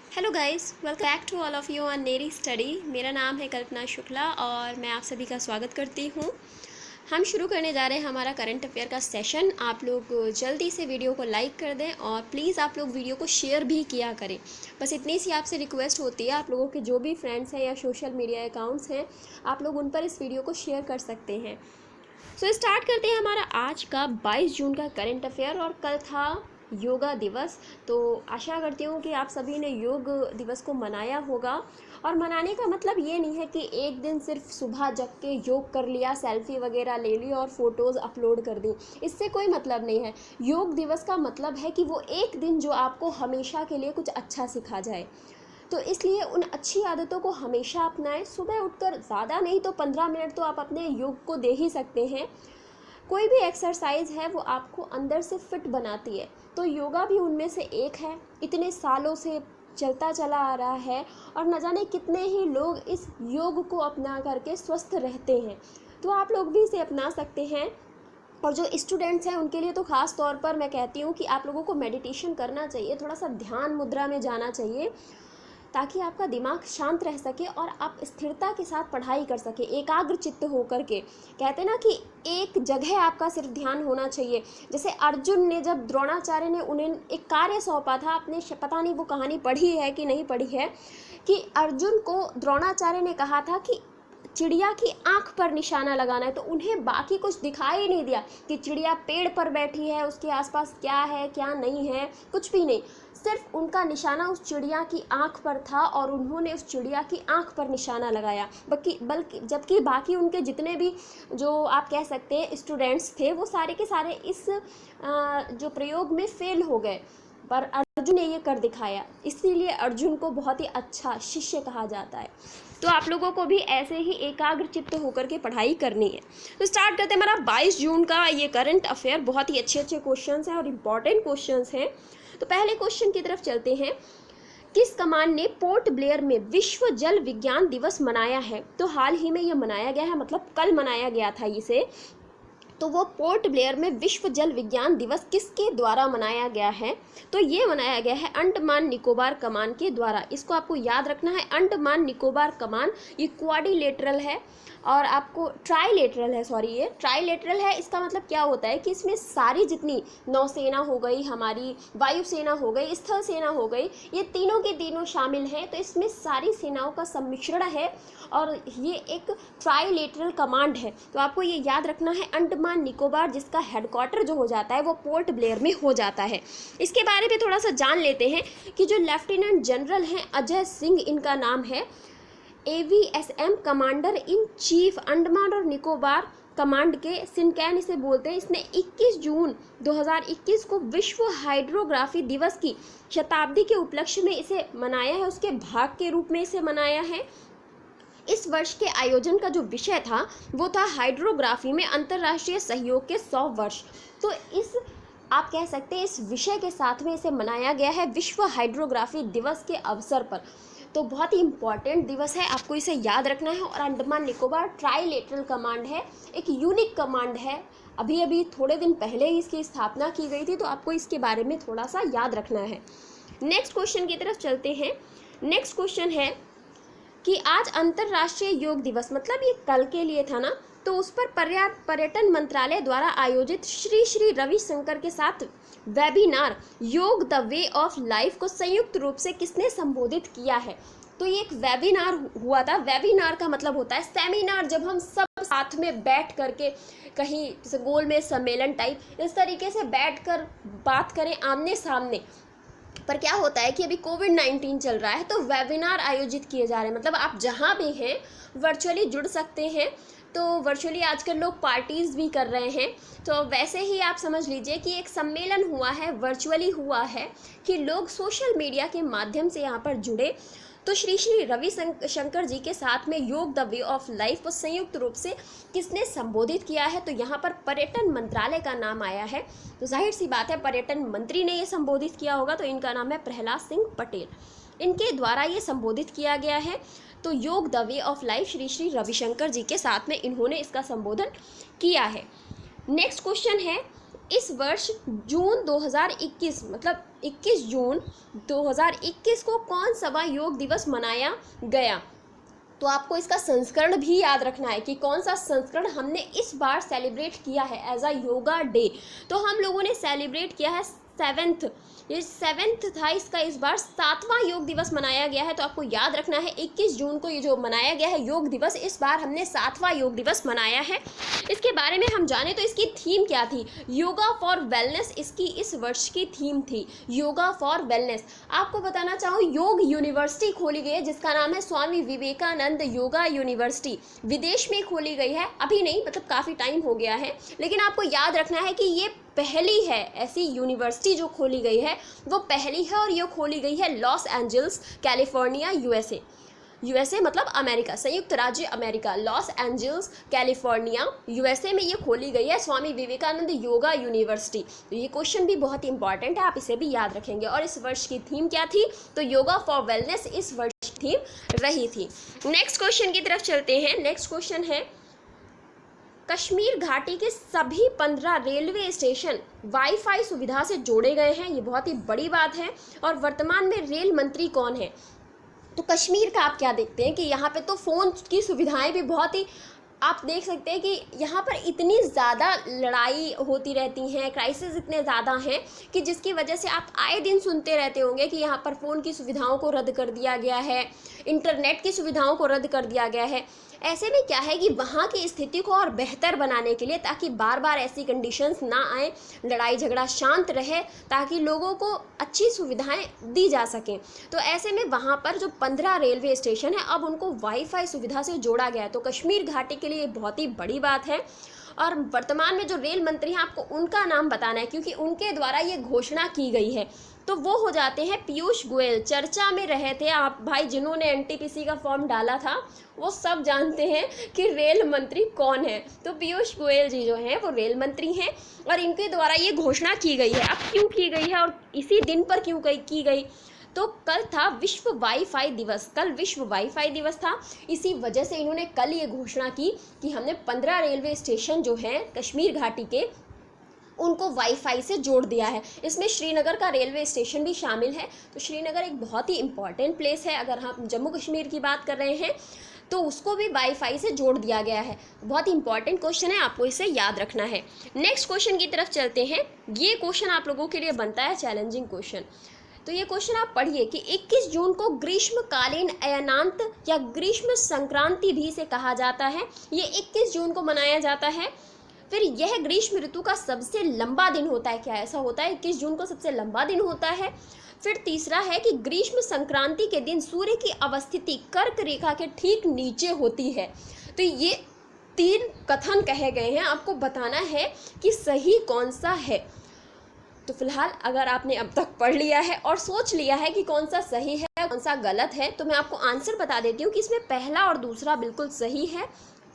Hello guys, welcome back to all of you on नेरी study. मेरा नाम है कल्पना शुक्ला और मैं आप सभी का स्वागत करती हूँ। हम शुरू करने जा रहे हैं हमारा करंट अफेयर का सेशन। आप लोग जल्दी से वीडियो को लाइक कर दें और प्लीज़ आप लोग वीडियो को शेयर भी किया करें। बस इतनी सी आपसे रिक्वेस्ट होती है। आप लोगों के जो भी फ्रेंड्स हैं या सोशल मीडिया अकाउंट्स हैं, आप लोग उन पर इस वीडियो को शेयर कर सकते हैं। स्टार्ट करते हैं हमारा आज का 22 जून का करंट अफेयर। और कल था योगा दिवस, तो आशा करती हूँ कि आप सभी ने योग दिवस को मनाया होगा। और मनाने का मतलब ये नहीं है कि एक दिन सिर्फ सुबह जग के योग कर लिया, सेल्फी वगैरह ले ली और फोटोज़ अपलोड कर दी, इससे कोई मतलब नहीं है। योग दिवस का मतलब है कि वो एक दिन जो आपको हमेशा के लिए कुछ अच्छा सिखा जाए। तो इसलिए उन अच्छी आदतों को हमेशा अपनाएं। सुबह उठकर ज़्यादा नहीं तो 15 मिनट तो आप अपने योग को दे ही सकते हैं। कोई भी एक्सरसाइज है वो आपको अंदर से फिट बनाती है, तो योगा भी उनमें से एक है। इतने सालों से चलता चला आ रहा है और न जाने कितने ही लोग इस योग को अपना करके स्वस्थ रहते हैं, तो आप लोग भी इसे अपना सकते हैं। और जो स्टूडेंट्स हैं उनके लिए तो ख़ास तौर पर मैं कहती हूँ कि आप लोगों को मेडिटेशन करना चाहिए, थोड़ा सा ध्यान मुद्रा में जाना चाहिए, ताकि आपका दिमाग शांत रह सके और आप स्थिरता के साथ पढ़ाई कर सके, एकाग्र चित्त होकर के। कहते हैं ना कि एक जगह आपका सिर्फ ध्यान होना चाहिए। जैसे अर्जुन ने, जब द्रोणाचार्य ने उन्हें एक कार्य सौंपा था, आपने पता नहीं वो कहानी पढ़ी है कि नहीं पढ़ी है, कि अर्जुन को द्रोणाचार्य ने कहा था कि चिड़िया की आंख पर निशाना लगाना है, तो उन्हें बाकी कुछ दिखाई नहीं दिया कि चिड़िया पेड़ पर बैठी है, उसके आसपास क्या है क्या नहीं है, कुछ भी नहीं। सिर्फ उनका निशाना उस चिड़िया की आंख पर था और उन्होंने उस चिड़िया की आंख पर निशाना लगाया। बल्कि जबकि बाकी उनके जितने भी, जो आप कह सकते हैं स्टूडेंट्स थे, वो सारे के सारे इस जो प्रयोग में फेल हो गए, पर अर्जुन ने ये कर दिखाया। इसीलिए अर्जुन को बहुत ही अच्छा शिष्य कहा जाता है। तो आप लोगों को भी ऐसे ही एकाग्र चित्त होकर के पढ़ाई करनी है। तो स्टार्ट करते हैं हमारा 22 जून का ये करंट अफेयर। बहुत ही अच्छे अच्छे क्वेश्चंस हैं और इम्पॉर्टेंट क्वेश्चंस हैं। तो पहले क्वेश्चन की तरफ चलते हैं। किस कमान ने पोर्ट ब्लेयर में विश्व जल विज्ञान दिवस मनाया है? तो हाल ही में ये मनाया गया है, मतलब कल मनाया गया था इसे। तो वो पोर्ट ब्लेयर में विश्व जल विज्ञान दिवस किसके द्वारा मनाया गया है? तो ये मनाया गया है अंडमान निकोबार कमान के द्वारा। इसको आपको याद रखना है, अंडमान निकोबार कमान। ये क्वाड्रिलेटरल है और आपको ट्राइलेटरल है, सॉरी ये ट्राइलेटरल है। इसका मतलब क्या होता है कि इसमें सारी जितनी नौसेना हो गई, हमारी वायुसेना हो गई, स्थल सेना हो गई, ये तीनों के तीनों शामिल हैं। तो इसमें सारी सेनाओं का सम्मिश्रण है और ये एक ट्राइलेटरल कमांड है। तो आपको ये याद रखना है, अंडमान निकोबार जिसका हेडक्वार्टर जो हो जाता है वो पोर्ट ब्लेयर में हो जाता है। इसके बारे में थोड़ा सा जान लेते हैं कि जो लेफ्टिनेंट जनरल हैं अजय सिंह, इनका नाम है, AVSM commander in chief Andaman और निकोबार कमांड के, सिनकैन इसे बोलते हैं। इसने 21 जून 2021 को विश्व हाइड्रोग्राफी दिवस की शताब्दी के उपलक्ष्य में इसे मनाया है, उसके भाग के रूप में इसे मनाया है। इस वर्ष के आयोजन का जो विषय था वो था हाइड्रोग्राफी में अंतर्राष्ट्रीय सहयोग के 100 वर्ष। तो इस, आप कह सकते हैं, इस विषय के साथ में इसे मनाया गया है विश्व हाइड्रोग्राफी दिवस के अवसर पर। तो बहुत ही इम्पॉर्टेंट दिवस है, आपको इसे याद रखना है। और अंडमान निकोबार ट्राइलेटरल कमांड है, एक यूनिक कमांड है। अभी अभी थोड़े दिन पहले ही इसकी स्थापना की गई थी, तो आपको इसके बारे में थोड़ा सा याद रखना है। नेक्स्ट क्वेश्चन की तरफ चलते हैं। नेक्स्ट क्वेश्चन है कि आज अंतर्राष्ट्रीय योग दिवस, मतलब ये कल के लिए था ना, तो उस पर पर्यटन मंत्रालय द्वारा आयोजित श्री श्री रविशंकर के साथ वेबिनार योग द वे ऑफ लाइफ को संयुक्त रूप से किसने संबोधित किया है? तो ये एक वेबिनार हुआ था। वेबिनार का मतलब होता है सेमिनार, जब हम सब साथ में बैठ करके कहीं जैसे गोल में सम्मेलन टाइप, इस तरीके से बैठ कर बात करें आमने सामने। पर क्या होता है कि अभी कोविड-19 चल रहा है, तो वेबिनार आयोजित किए जा रहे हैं, मतलब आप जहाँ भी हैं वर्चुअली जुड़ सकते हैं। तो वर्चुअली आजकल लोग पार्टीज़ भी कर रहे हैं, तो वैसे ही आप समझ लीजिए कि एक सम्मेलन हुआ है, वर्चुअली हुआ है, कि लोग सोशल मीडिया के माध्यम से यहाँ पर जुड़े। तो श्री श्री रविशंकर जी के साथ में योग द वे ऑफ लाइफ को संयुक्त रूप से किसने संबोधित किया है? तो यहाँ पर पर्यटन मंत्रालय का नाम आया है। तो जाहिर सी बात है पर्यटन मंत्री ने ये संबोधित किया होगा, तो इनका नाम है प्रहलाद सिंह पटेल। इनके द्वारा ये संबोधित किया गया है। तो yoga the way of life Shri Shri Ravishankar ji के साथ में इन्होंने इसका संबोधन किया है। नेक्स्ट क्वेश्चन है, इस वर्ष जून 2021 मतलब 21 जून 2021 को कौन सा योग दिवस मनाया गया? तो आपको इसका संस्करण भी याद रखना है कि कौन सा संस्करण हमने इस बार सेलिब्रेट किया है एज अ योगा डे। तो हम लोगों ने सेलिब्रेट किया है 7th, ये 7th था, इसका इस बार 7वां योग दिवस मनाया गया है। तो आपको याद रखना है 21 जून को ये जो मनाया गया है योग दिवस, इस बार हमने 7वां योग दिवस मनाया है। इसके बारे में हम जाने तो इसकी थीम क्या थी? योगा फॉर वेलनेस इसकी इस वर्ष की थीम थी, योगा फॉर वेलनेस। आपको बताना चाहूँ योग यूनिवर्सिटी खोली गई है जिसका नाम है स्वामी विवेकानंद योगा यूनिवर्सिटी। विदेश में खोली गई है, अभी नहीं, मतलब काफ़ी टाइम हो गया है, लेकिन आपको याद रखना है कि ये पहली है ऐसी यूनिवर्सिटी जो खोली गई है, वो पहली है और ये खोली गई है लॉस एंजल्स कैलिफोर्निया यूएसए मतलब अमेरिका, संयुक्त राज्य America, Los Angeles California USA में ये खोली गई है स्वामी विवेकानंद योगा यूनिवर्सिटी। तो ये क्वेश्चन भी बहुत इंपॉर्टेंट है, आप इसे भी याद रखेंगे। और इस वर्ष की थीम क्या थी? तो योगा फॉर वेलनेस इस वर्ष की थीम रही थी। नेक्स्ट क्वेश्चन की तरफ चलते हैं। नेक्स्ट क्वेश्चन है, कश्मीर घाटी के सभी 15 रेलवे स्टेशन वाईफाई सुविधा से जोड़े गए हैं, ये बहुत ही बड़ी बात है। और वर्तमान में रेल मंत्री कौन है? तो कश्मीर का आप क्या देखते हैं कि यहाँ पे तो फ़ोन की सुविधाएं भी बहुत ही, आप देख सकते हैं कि यहाँ पर इतनी ज़्यादा लड़ाई होती रहती हैं, क्राइसिस इतने ज़्यादा हैं कि जिसकी वजह से आप आए दिन सुनते रहते होंगे कि यहाँ पर फ़ोन की सुविधाओं को रद्द कर दिया गया है, इंटरनेट की सुविधाओं को रद्द कर दिया गया है। ऐसे में क्या है कि वहाँ की स्थिति को और बेहतर बनाने के लिए, ताकि बार बार ऐसी कंडीशंस ना आए, लड़ाई झगड़ा शांत रहे, ताकि लोगों को अच्छी सुविधाएं दी जा सकें, तो ऐसे में वहाँ पर जो 15 रेलवे स्टेशन है अब उनको वाईफाई सुविधा से जोड़ा गया है। तो कश्मीर घाटी के लिए बहुत ही बड़ी बात है। और वर्तमान में जो रेल मंत्री हैं आपको उनका नाम बताना है, क्योंकि उनके द्वारा ये घोषणा की गई है। तो वो हो जाते हैं पीयूष गोयल। चर्चा में रहे थे आप भाई, जिन्होंने एनटीपीसी का फॉर्म डाला था वो सब जानते हैं कि रेल मंत्री कौन है। तो पीयूष गोयल जी जो हैं वो रेल मंत्री हैं और इनके द्वारा ये घोषणा की गई है। अब क्यों की गई है और इसी दिन पर क्यों की गई? तो कल था विश्व वाईफाई दिवस, कल विश्व वाईफाई दिवस था, इसी वजह से इन्होंने कल ये घोषणा की कि हमने 15 रेलवे स्टेशन जो हैं कश्मीर घाटी के, उनको वाईफाई से जोड़ दिया है। इसमें श्रीनगर का रेलवे स्टेशन भी शामिल है। तो श्रीनगर एक बहुत ही इम्पॉर्टेंट प्लेस है, अगर हम जम्मू कश्मीर की बात कर रहे हैं तो उसको भी वाईफाई से जोड़ दिया गया है। बहुत ही इंपॉर्टेंट क्वेश्चन है, आपको इसे याद रखना है। नेक्स्ट क्वेश्चन की तरफ चलते हैं। ये क्वेश्चन आप लोगों के लिए बनता है चैलेंजिंग क्वेश्चन। तो ये क्वेश्चन आप पढ़िए कि 21 जून को ग्रीष्मकालीन अयनांत या ग्रीष्म संक्रांति भी इसे कहा जाता है। ये 21 जून को मनाया जाता है। फिर यह ग्रीष्म ऋतु का सबसे लंबा दिन होता है। क्या ऐसा होता है? 21 जून को सबसे लंबा दिन होता है। फिर तीसरा है कि ग्रीष्म संक्रांति के दिन सूर्य की अवस्थिति कर्क रेखा के ठीक नीचे होती है। तो ये 3 कथन कहे गए हैं, आपको बताना है कि सही कौन सा है। तो फिलहाल अगर आपने अब तक पढ़ लिया है और सोच लिया है कि कौन सा सही है कौन सा गलत है, तो मैं आपको आंसर बता देती हूँ कि इसमें पहला और दूसरा बिल्कुल सही है,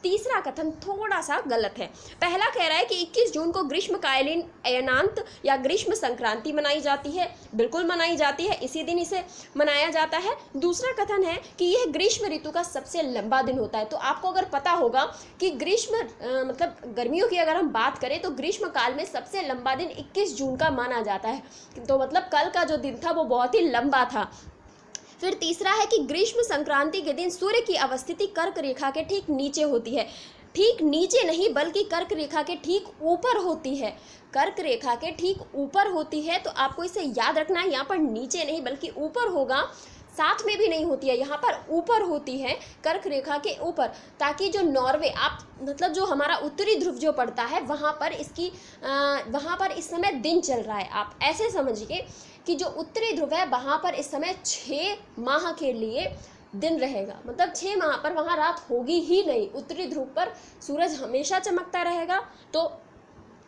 तीसरा कथन थोड़ा सा गलत है। पहला कह रहा है कि 21 जून को ग्रीष्मकालीन अयनांत या ग्रीष्म संक्रांति मनाई जाती है, बिल्कुल मनाई जाती है, इसी दिन इसे मनाया जाता है। दूसरा कथन है कि यह ग्रीष्म ऋतु का सबसे लंबा दिन होता है। तो आपको अगर पता होगा कि ग्रीष्म मतलब गर्मियों की अगर हम बात करें तो ग्रीष्म काल में सबसे लंबा दिन 21 जून का माना जाता है, तो मतलब कल का जो दिन था वो बहुत ही लंबा था। फिर तीसरा है कि ग्रीष्म संक्रांति के दिन सूर्य की अवस्थिति कर्क रेखा के ठीक नीचे होती है। ठीक नीचे नहीं बल्कि कर्क रेखा के ठीक ऊपर होती है। कर्क रेखा के ठीक ऊपर होती है, तो आपको इसे याद रखना है। यहाँ पर नीचे नहीं बल्कि ऊपर होगा, साथ में भी नहीं होती है, यहाँ पर ऊपर होती है, कर्क रेखा के ऊपर, ताकि जो नॉर्वे आप मतलब जो हमारा उत्तरी ध्रुव जो पड़ता है वहाँ पर इस समय दिन चल रहा है। आप ऐसे समझिए कि जो उत्तरी ध्रुव है वहाँ पर इस समय 6 माह के लिए दिन रहेगा, मतलब 6 माह पर वहाँ रात होगी ही नहीं। उत्तरी ध्रुव पर सूरज हमेशा चमकता रहेगा। तो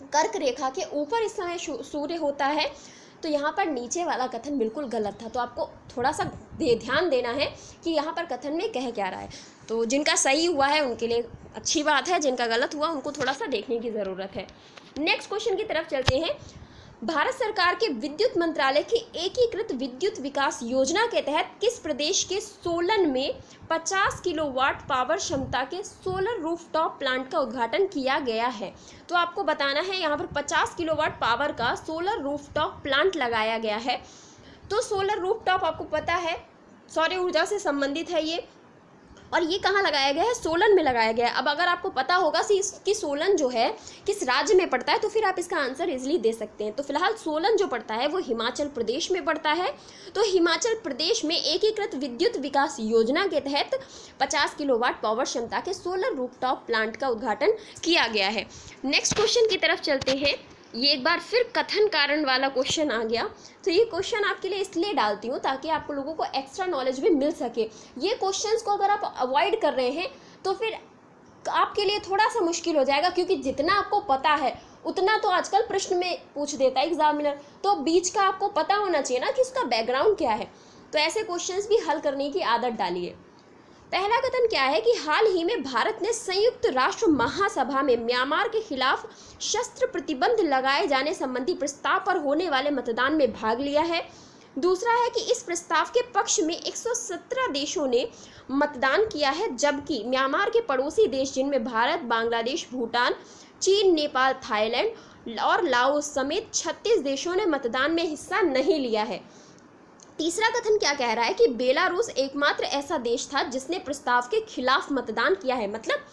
कर्क रेखा के ऊपर इस समय सूर्य होता है। तो यहाँ पर नीचे वाला कथन बिल्कुल गलत था। तो आपको थोड़ा सा ध्यान देना है कि यहाँ पर कथन में कह क्या रहा है। तो जिनका सही हुआ है उनके लिए अच्छी बात है, जिनका गलत हुआ उनको थोड़ा सा देखने की ज़रूरत है। नेक्स्ट क्वेश्चन की तरफ चलते हैं। भारत सरकार के विद्युत मंत्रालय की एकीकृत विद्युत विकास योजना के तहत किस प्रदेश के सोलन में 50 किलोवाट पावर क्षमता के सोलर रूफटॉप प्लांट का उद्घाटन किया गया है? तो आपको बताना है यहाँ पर 50 किलोवाट पावर का सोलर रूफटॉप प्लांट लगाया गया है। तो सोलर रूफटॉप आपको पता है सौर ऊर्जा से संबंधित है ये, और ये कहाँ लगाया गया है? सोलन में लगाया गया है। अब अगर आपको पता होगा कि सोलन जो है किस राज्य में पड़ता है तो फिर आप इसका आंसर इजीली दे सकते हैं। तो फिलहाल सोलन जो पड़ता है वो हिमाचल प्रदेश में पड़ता है। तो हिमाचल प्रदेश में एकीकृत विद्युत विकास योजना के तहत 50 किलोवाट पावर क्षमता के सोलर रूफटॉप प्लांट का उद्घाटन किया गया है। नेक्स्ट क्वेश्चन की तरफ चलते हैं। ये एक बार फिर कथन कारण वाला क्वेश्चन आ गया। तो ये क्वेश्चन आपके लिए इसलिए डालती हूँ ताकि आप लोगों को एक्स्ट्रा नॉलेज भी मिल सके। ये क्वेश्चंस को अगर आप अवॉइड कर रहे हैं तो फिर आपके लिए थोड़ा सा मुश्किल हो जाएगा, क्योंकि जितना आपको पता है उतना तो आजकल प्रश्न में पूछ देता है एग्जामिनर। तो बीच का आपको पता होना चाहिए ना कि उसका बैकग्राउंड क्या है। तो ऐसे क्वेश्चंस भी हल करने की आदत डालिए। पहला कथन क्या है कि हाल ही में भारत ने संयुक्त राष्ट्र महासभा में म्यांमार के खिलाफ शस्त्र प्रतिबंध लगाए जाने संबंधी प्रस्ताव पर होने वाले मतदान में भाग लिया है। दूसरा है कि इस प्रस्ताव के पक्ष में 117 देशों ने मतदान किया है, जबकि म्यांमार के पड़ोसी देश जिनमें भारत, बांग्लादेश, भूटान, चीन, नेपाल, थाईलैंड और लाओस समेत 36 देशों ने मतदान में हिस्सा नहीं लिया है। तीसरा कथन क्या कह रहा है कि बेलारूस एकमात्र ऐसा देश था जिसने प्रस्ताव के खिलाफ मतदान किया है, मतलब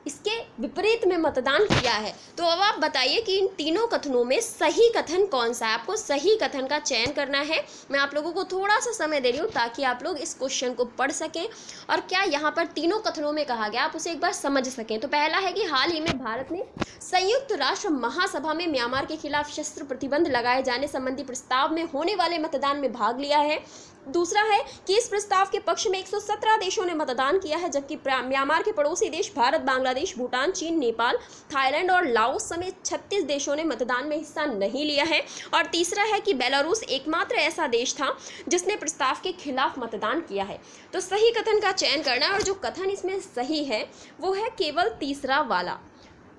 इसके विपरीत में मतदान किया है। तो अब आप बताइए कि इन तीनों कथनों में सही कथन कौन सा है? आपको सही कथन का चयन करना है। मैं आप लोगों को थोड़ा सा समय दे रही हूँ ताकि आप लोग इस क्वेश्चन को पढ़ सकें और क्या यहाँ पर तीनों कथनों में कहा गया आप उसे एक बार समझ सकें। तो पहला है कि हाल ही में भारत ने संयुक्त राष्ट्र महासभा में म्यांमार के खिलाफ शस्त्र प्रतिबंध लगाए जाने संबंधी प्रस्ताव में होने वाले मतदान में भाग लिया है। दूसरा है कि इस प्रस्ताव के पक्ष में 117 देशों ने मतदान किया है, जबकि म्यांमार के पड़ोसी देश भारत, बांग्लादेश, भूटान, चीन, नेपाल, थाईलैंड और लाओस समेत 36 देशों ने मतदान में हिस्सा नहीं लिया है। और तीसरा है कि बेलारूस एकमात्र ऐसा देश था जिसने प्रस्ताव के खिलाफ मतदान किया है। तो सही कथन का चयन करना है और जो कथन इसमें सही है वो है केवल तीसरा वाला।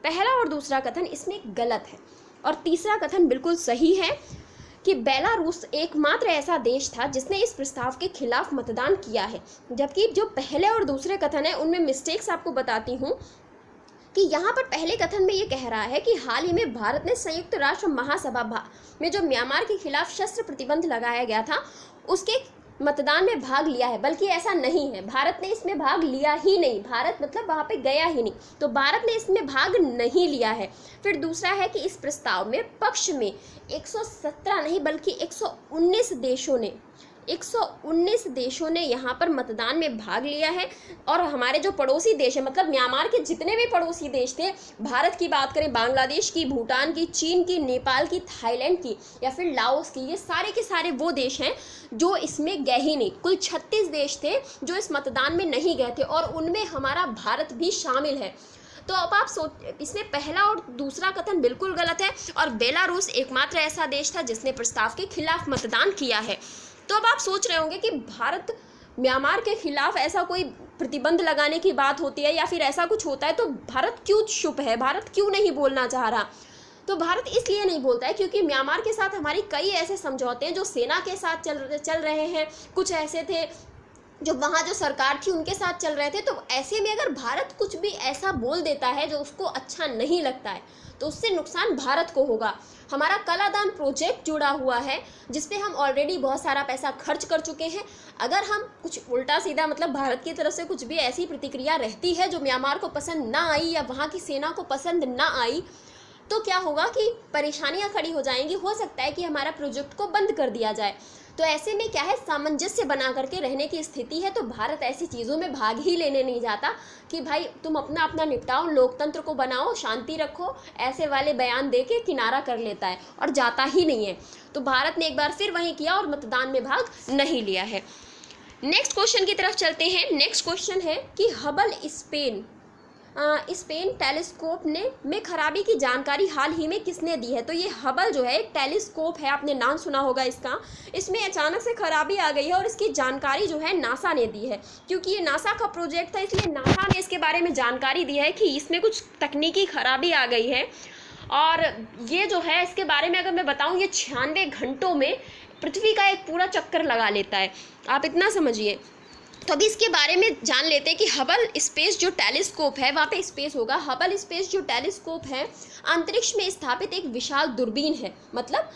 पहला और दूसरा कथन इसमें गलत है और तीसरा कथन बिल्कुल सही है कि बेलारूस एकमात्र ऐसा देश था जिसने इस प्रस्ताव के खिलाफ मतदान किया है। जबकि जो पहले और दूसरे कथन है उनमें मिस्टेक्स आपको बताती हूँ कि यहाँ पर पहले कथन में ये कह रहा है कि हाल ही में भारत ने संयुक्त राष्ट्र महासभा में जो म्यांमार के खिलाफ शस्त्र प्रतिबंध लगाया गया था उसके मतदान में भाग लिया है, बल्कि ऐसा नहीं है। भारत ने इसमें भाग लिया ही नहीं, भारत मतलब वहाँ पे गया ही नहीं, तो भारत ने इसमें भाग नहीं लिया है। फिर दूसरा है कि इस प्रस्ताव में पक्ष में 117 नहीं बल्कि 119 देशों ने यहाँ पर मतदान में भाग लिया है। और हमारे जो पड़ोसी देश है, मतलब म्यांमार के जितने भी पड़ोसी देश थे, भारत की बात करें, बांग्लादेश की, भूटान की, चीन की, नेपाल की, थाईलैंड की या फिर लाओस की, ये सारे के सारे वो देश हैं जो इसमें गए ही नहीं। कुल 36 देश थे जो इस मतदान में नहीं गए थे और उनमें हमारा भारत भी शामिल है। तो अब आप सोच, इसमें पहला और दूसरा कथन बिल्कुल गलत है और बेलारूस एकमात्र ऐसा देश था जिसने प्रस्ताव के खिलाफ मतदान किया है। तो अब आप सोच रहे होंगे कि भारत म्यांमार के खिलाफ ऐसा कोई प्रतिबंध लगाने की बात होती है या फिर ऐसा कुछ होता है तो भारत क्यों चुप है, भारत क्यों नहीं बोलना चाह रहा? तो भारत इसलिए नहीं बोलता है क्योंकि म्यांमार के साथ हमारी कई ऐसे समझौते हैं जो सेना के साथ चल रहे हैं, कुछ ऐसे थे जो वहाँ जो सरकार थी उनके साथ चल रहे थे। तो ऐसे में अगर भारत कुछ भी ऐसा बोल देता है जो उसको अच्छा नहीं लगता है तो उससे नुकसान भारत को होगा। हमारा कलादान प्रोजेक्ट जुड़ा हुआ है जिस पे हम ऑलरेडी बहुत सारा पैसा खर्च कर चुके हैं। अगर हम कुछ उल्टा सीधा मतलब भारत की तरफ से कुछ भी ऐसी प्रतिक्रिया रहती है जो म्यांमार को पसंद ना आई या वहाँ की सेना को पसंद ना आई तो क्या होगा कि परेशानियां खड़ी हो जाएंगी। हो सकता है कि हमारा प्रोजेक्ट को बंद कर दिया जाए। तो ऐसे में क्या है, सामंजस्य बना करके रहने की स्थिति है। तो भारत ऐसी चीज़ों में भाग ही लेने नहीं जाता कि भाई तुम अपना अपना निपटाओ, लोकतंत्र को बनाओ, शांति रखो, ऐसे वाले बयान दे के किनारा कर लेता है और जाता ही नहीं है। तो भारत ने एक बार फिर वही किया और मतदान में भाग नहीं लिया है। नेक्स्ट क्वेश्चन की तरफ चलते हैं। नेक्स्ट क्वेश्चन है कि हबल स्पेन टेलीस्कोप में खराबी की जानकारी हाल ही में किसने दी है? तो ये हबल जो है एक टेलीस्कोप है, आपने नाम सुना होगा इसका। इसमें अचानक से खराबी आ गई है और इसकी जानकारी जो है नासा ने दी है। क्योंकि ये नासा का प्रोजेक्ट था इसलिए नासा ने इसके बारे में जानकारी दी है कि इसमें कुछ तकनीकी खराबी आ गई है और ये जो है इसके बारे में अगर मैं बताऊं, ये 96 घंटों में पृथ्वी का एक पूरा चक्कर लगा लेता है, आप इतना समझिए। तो अभी इसके बारे में जान लेते हैं कि हबल स्पेस जो टेलीस्कोप है, वहाँ पे स्पेस होगा। हबल स्पेस जो टेलीस्कोप है अंतरिक्ष में स्थापित एक विशाल दूरबीन है। मतलब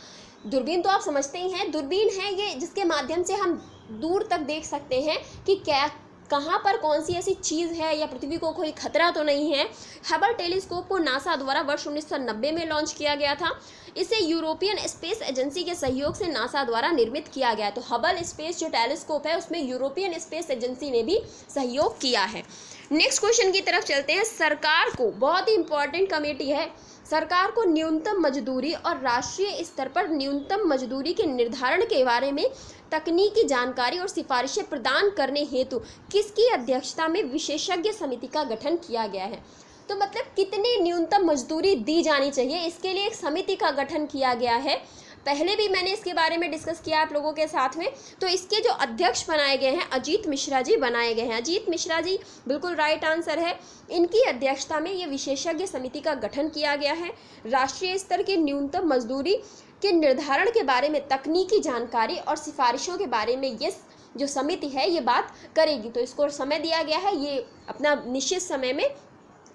दूरबीन तो आप समझते ही हैं, दूरबीन है ये जिसके माध्यम से हम दूर तक देख सकते हैं कि क्या कहाँ पर कौन सी ऐसी चीज़ है या पृथ्वी को कोई खतरा तो नहीं है। हबल टेलीस्कोप को नासा द्वारा वर्ष 1990 में लॉन्च किया गया था। इसे यूरोपियन स्पेस एजेंसी के सहयोग से नासा द्वारा निर्मित किया गया। तो हबल स्पेस जो टेलीस्कोप है उसमें यूरोपियन स्पेस एजेंसी ने भी सहयोग किया है। नेक्स्ट क्वेश्चन की तरफ चलते हैं। सरकार को, बहुत ही इंपॉर्टेंट कमेटी है, सरकार को न्यूनतम मजदूरी और राष्ट्रीय स्तर पर न्यूनतम मजदूरी के निर्धारण के बारे में तकनीकी जानकारी और सिफारिशें प्रदान करने हेतु किसकी अध्यक्षता में विशेषज्ञ समिति का गठन किया गया है। तो मतलब कितनी न्यूनतम मजदूरी दी जानी चाहिए, इसके लिए एक समिति का गठन किया गया है। पहले भी मैंने इसके बारे में डिस्कस किया आप लोगों के साथ में। तो इसके जो अध्यक्ष बनाए गए हैं अजीत मिश्रा जी बनाए गए हैं। अजीत मिश्रा जी बिल्कुल राइट आंसर है। इनकी अध्यक्षता में ये विशेषज्ञ समिति का गठन किया गया है। राष्ट्रीय स्तर की न्यूनतम मजदूरी के निर्धारण के बारे में तकनीकी जानकारी और सिफारिशों के बारे में ये जो समिति है ये बात करेगी। तो इसको समय दिया गया है, ये अपना निश्चित समय में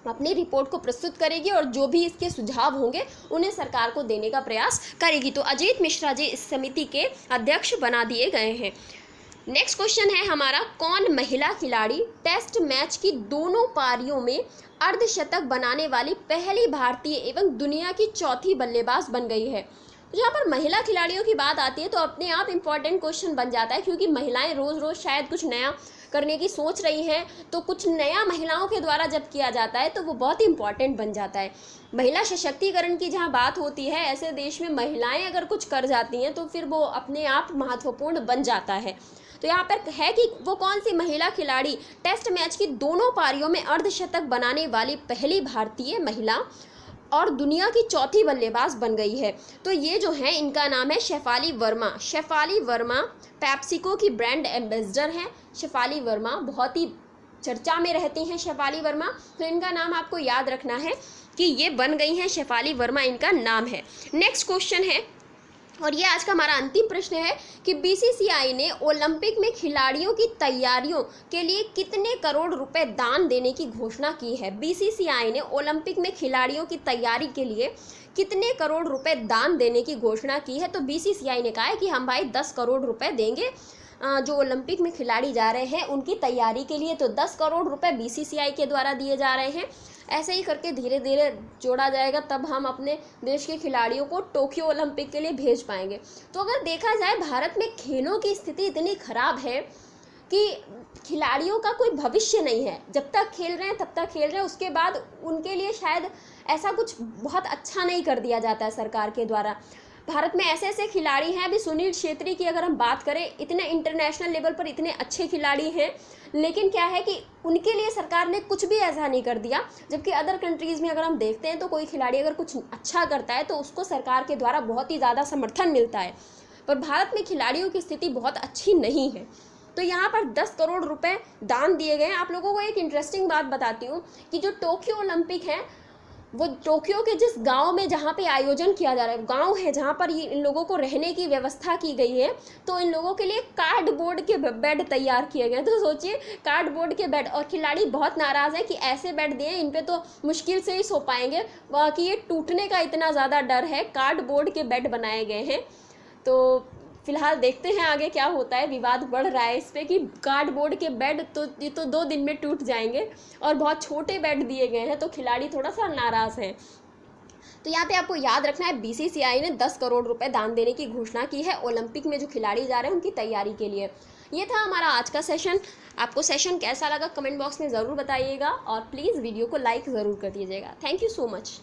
अपनी रिपोर्ट को प्रस्तुत करेगी और जो भी इसके सुझाव होंगे उन्हें सरकार को देने का प्रयास करेगी। तो अजीत मिश्रा जी इस समिति के अध्यक्ष बना दिए गए हैं। नेक्स्ट क्वेश्चन है हमारा, कौन महिला खिलाड़ी टेस्ट मैच की दोनों पारियों में अर्धशतक बनाने वाली पहली भारतीय एवं दुनिया की चौथी बल्लेबाज बन गई है। जहाँ पर महिला खिलाड़ियों की बात आती है तो अपने आप इम्पॉर्टेंट क्वेश्चन बन जाता है, क्योंकि महिलाएं रोज़ रोज़ शायद कुछ नया करने की सोच रही हैं, तो कुछ नया महिलाओं के द्वारा जब किया जाता है तो वो बहुत ही इंपॉर्टेंट बन जाता है। महिला सशक्तिकरण की जहाँ बात होती है, ऐसे देश में महिलाएं अगर कुछ कर जाती हैं तो फिर वो अपने आप महत्वपूर्ण बन जाता है। तो यहाँ पर है कि वो कौन सी महिला खिलाड़ी टेस्ट मैच की दोनों पारियों में अर्धशतक बनाने वाली पहली भारतीय महिला और दुनिया की चौथी बल्लेबाज बन गई है। तो ये जो है इनका नाम है शेफाली वर्मा। शेफाली वर्मा पेप्सिको की ब्रांड एम्बेसडर हैं। शेफाली वर्मा बहुत ही चर्चा में रहती हैं शेफाली वर्मा, तो इनका नाम आपको याद रखना है कि ये बन गई हैं शेफाली वर्मा, इनका नाम है। नेक्स्ट क्वेश्चन है, और ये आज का हमारा अंतिम प्रश्न है कि बीसीसीआई ने ओलंपिक में खिलाड़ियों की तैयारियों के लिए कितने करोड़ रुपए दान देने की घोषणा की है। बीसीसीआई ने ओलंपिक में खिलाड़ियों की तैयारी के लिए कितने करोड़ रुपए दान देने की घोषणा की है। तो बीसीसीआई ने कहा है कि हम भाई 10 करोड़ रुपए देंगे जो ओलंपिक में खिलाड़ी जा रहे हैं उनकी तैयारी के लिए। तो 10 करोड़ रुपए बीसीसीआई के द्वारा दिए जा रहे हैं। ऐसे ही करके धीरे धीरे जोड़ा जाएगा, तब हम अपने देश के खिलाड़ियों को टोक्यो ओलंपिक के लिए भेज पाएंगे। तो अगर देखा जाए भारत में खेलों की स्थिति इतनी ख़राब है कि खिलाड़ियों का कोई भविष्य नहीं है। जब तक खेल रहे हैं तब तक खेल रहे हैं, उसके बाद उनके लिए शायद ऐसा कुछ बहुत अच्छा नहीं कर दिया जाता है सरकार के द्वारा। भारत में ऐसे ऐसे खिलाड़ी हैं, अभी सुनील छेत्री की अगर हम बात करें, इतने इंटरनेशनल लेवल पर इतने अच्छे खिलाड़ी हैं, लेकिन क्या है कि उनके लिए सरकार ने कुछ भी ऐसा नहीं कर दिया। जबकि अदर कंट्रीज़ में अगर हम देखते हैं तो कोई खिलाड़ी अगर कुछ अच्छा करता है तो उसको सरकार के द्वारा बहुत ही ज़्यादा समर्थन मिलता है, पर भारत में खिलाड़ियों की स्थिति बहुत अच्छी नहीं है। तो यहाँ पर 10 करोड़ रुपए दान दिए गए हैं। आप लोगों को एक इंटरेस्टिंग बात बताती हूँ कि जो टोक्यो ओलंपिक है वो टोक्यो के जिस गांव में जहाँ पे आयोजन किया जा रहा है, गांव है जहाँ पर ये इन लोगों को रहने की व्यवस्था की गई है, तो इन लोगों के लिए कार्डबोर्ड के बेड तैयार किए गए। तो सोचिए कार्डबोर्ड के बेड, और खिलाड़ी बहुत नाराज़ हैं कि ऐसे बेड दिए इन पे तो मुश्किल से ही सो पाएंगे, कि ये टूटने का इतना ज़्यादा डर है। कार्डबोर्ड के बेड बनाए गए हैं। तो फिलहाल देखते हैं आगे क्या होता है। विवाद बढ़ रहा है इस पे कि कार्डबोर्ड के बेड तो ये तो 2 दिन में टूट जाएंगे, और बहुत छोटे बेड दिए गए हैं, तो खिलाड़ी थोड़ा सा नाराज़ हैं। तो यहाँ पे आपको याद रखना है बीसीसीआई ने 10 करोड़ रुपए दान देने की घोषणा की है ओलंपिक में जो खिलाड़ी जा रहे हैं उनकी तैयारी के लिए। ये था हमारा आज का सेशन। आपको सेशन कैसा लगा कमेंट बॉक्स में ज़रूर बताइएगा, और प्लीज़ वीडियो को लाइक ज़रूर कर दीजिएगा। Thank you so much.